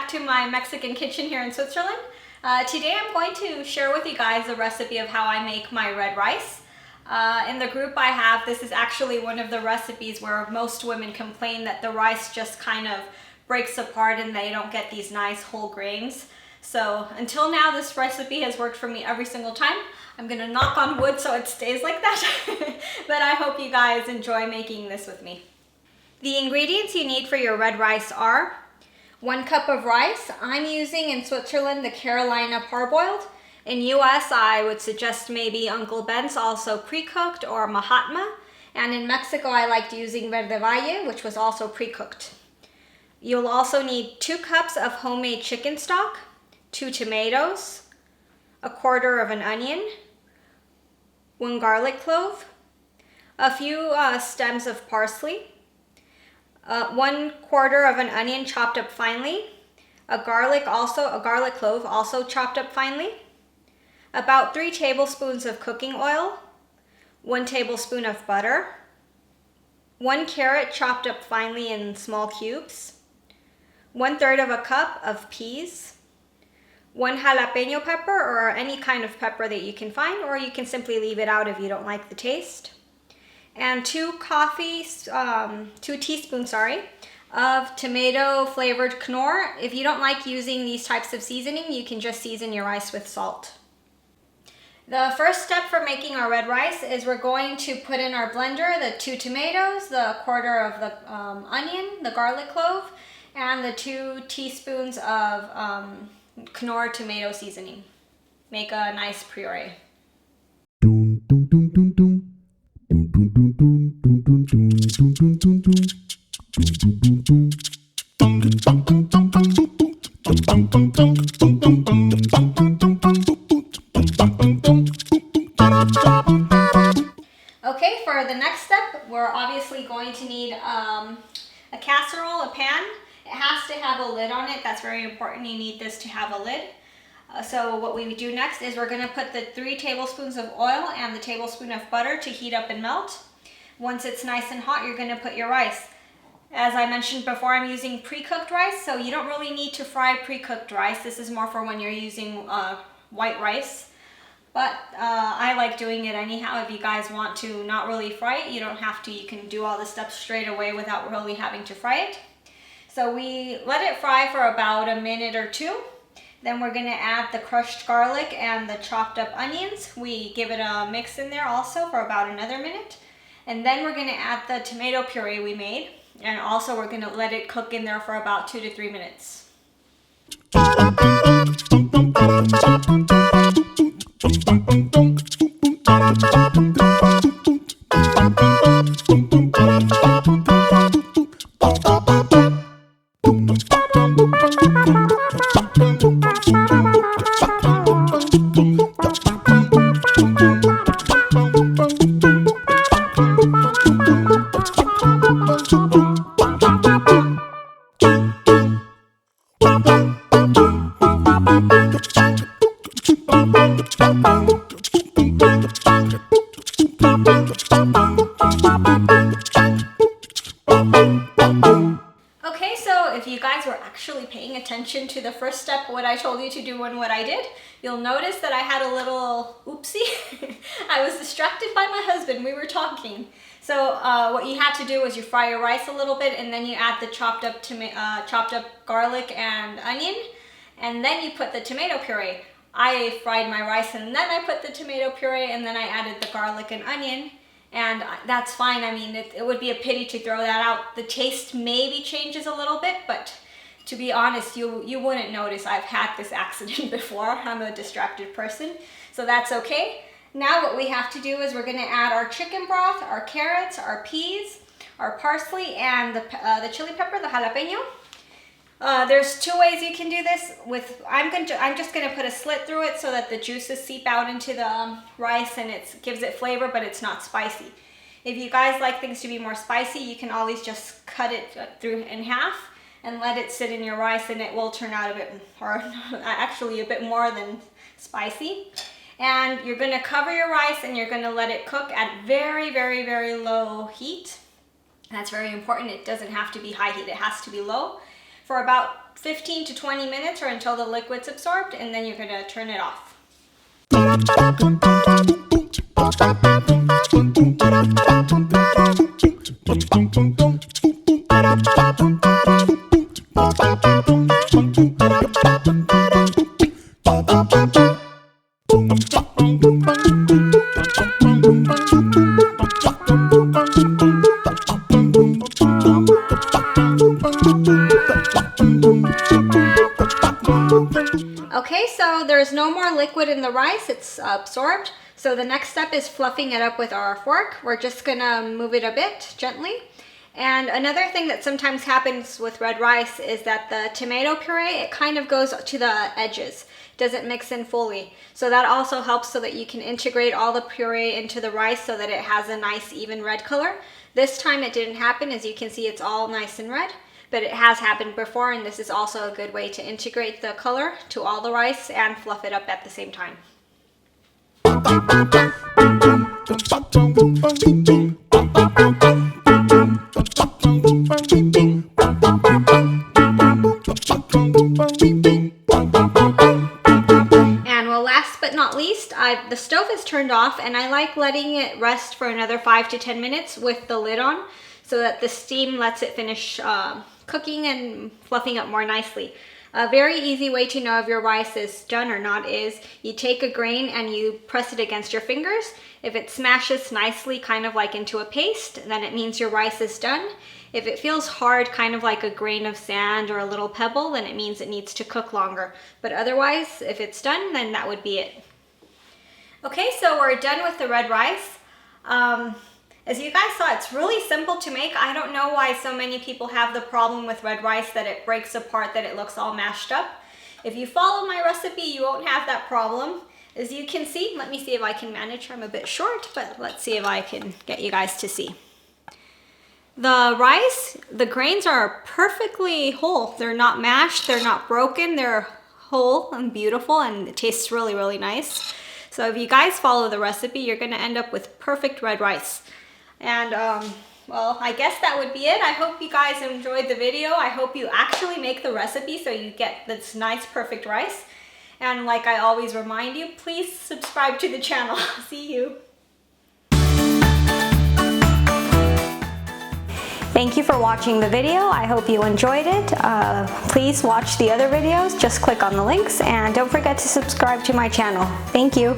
back to my Mexican kitchen here in Switzerland. Today I'm going to share with you guys a recipe of how I make my red rice. In the group I have, this is actually one of the recipes where most women complain that the rice just kind of breaks apart and they don't get these nice whole grains. So until now, this recipe has worked for me every single time. I'm gonna knock on wood so it stays like that. But I hope you guys enjoy making this with me. The ingredients you need for your red rice are 1 cup of rice. I'm using in Switzerland the Carolina parboiled. In US, I would suggest maybe Uncle Ben's, also pre-cooked, or Mahatma. And in Mexico, I liked using Verde Valle, which was also pre-cooked. You'll also need 2 cups of homemade chicken stock, 2 tomatoes, 1/4 of an onion, 1 garlic clove, a few stems of parsley, 1/4 of an onion chopped up finely, a garlic clove also chopped up finely, about 3 tablespoons of cooking oil, 1 tablespoon of butter, 1 carrot chopped up finely in small cubes, 1/3 of a cup of peas, 1 jalapeño pepper, or any kind of pepper that you can find, or you can simply leave it out if you don't like the taste, and 2 teaspoons of tomato flavored Knorr. If you don't like using these types of seasoning, you can just season your rice with salt. The first step for making our red rice is we're going to put in our blender the 2 tomatoes, the 1/4 of the onion, the garlic clove, and the 2 teaspoons of Knorr tomato seasoning. Make a nice puree. Okay, for the next step, we're obviously going to need a casserole, a pan. It has to have a lid on it. That's very important. You need this to have a lid. So what we do next is we're going to put the 3 tablespoons of oil and the tablespoon of butter to heat up and melt. Once it's nice and hot, you're going to put your rice. As I mentioned before, I'm using pre-cooked rice, so you don't really need to fry pre-cooked rice. This is more for when you're using white rice. But I like doing it anyhow. If you guys want to not really fry it, you don't have to. You can do all the steps straight away without really having to fry it. So we let it fry for about a minute or 2. Then we're going to add the crushed garlic and the chopped up onions. We give it a mix in there also for about another minute. And then we're going to add the tomato puree we made. And also we're going to let it cook in there for about 2 to 3 minutes. Okay, so if you guys were actually paying attention to the first step, what I told you to do and what I did, you'll notice that I had a little oopsie. I was distracted by my husband. We were talking. So what you had to do was you fry your rice a little bit, and then you add the chopped up garlic and onion, and then you put the tomato puree. I fried my rice and then I put the tomato puree, and then I added the garlic and onion. And that's fine. I mean, it would be a pity to throw that out. The taste maybe changes a little bit, but to be honest, you wouldn't notice. I've had this accident before. I'm a distracted person, so that's okay. Now what we have to do is we're going to add our chicken broth, our carrots, our peas, our parsley, and the chili pepper, the jalapeño. There's 2 ways you can do this. I'm just going to put a slit through it so that the juices seep out into the rice and it gives it flavor, but it's not spicy. If you guys like things to be more spicy, you can always just cut it through in half and let it sit in your rice, and it will turn out a bit, or actually a bit more than spicy. And you're going to cover your rice and you're going to let it cook at very, very, very low heat. That's very important. It doesn't have to be high heat. It has to be low for about 15 to 20 minutes or until the liquid's absorbed, and then you're gonna turn it off. Okay, so there's no more liquid in the rice, it's absorbed. So the next step is fluffing it up with our fork. We're just gonna move it a bit gently. And another thing that sometimes happens with red rice is that the tomato puree, it kind of goes to the edges, doesn't mix in fully. So that also helps so that you can integrate all the puree into the rice so that it has a nice even red color. This time it didn't happen. As you can see, it's all nice and red, but it has happened before, and this is also a good way to integrate the color to all the rice and fluff it up at the same time. And well, last but not least, the stove is turned off, and I like letting it rest for another 5 to 10 minutes with the lid on so that the steam lets it finish cooking and fluffing up more nicely. A very easy way to know if your rice is done or not is you take a grain and you press it against your fingers. If it smashes nicely, kind of like into a paste, then it means your rice is done. If it feels hard, kind of like a grain of sand or a little pebble, then it means it needs to cook longer. But otherwise, if it's done, then that would be it. Okay, so we're done with the red rice. As you guys saw, it's really simple to make. I don't know why so many people have the problem with red rice that it breaks apart, that it looks all mashed up. If you follow my recipe, you won't have that problem. As you can see, let me see if I can manage. I'm a bit short, but let's see if I can get you guys to see. The rice, the grains are perfectly whole. They're not mashed, they're not broken, they're whole and beautiful, and it tastes really, really nice. So if you guys follow the recipe, you're gonna end up with perfect red rice. And well, I guess that would be it. I hope you guys enjoyed the video. I hope you actually make the recipe so you get this nice perfect rice. And like I always remind you, please subscribe to the channel. See you. Thank you for watching the video. I hope you enjoyed it. Please watch the other videos. Just click on the links and don't forget to subscribe to my channel. Thank you.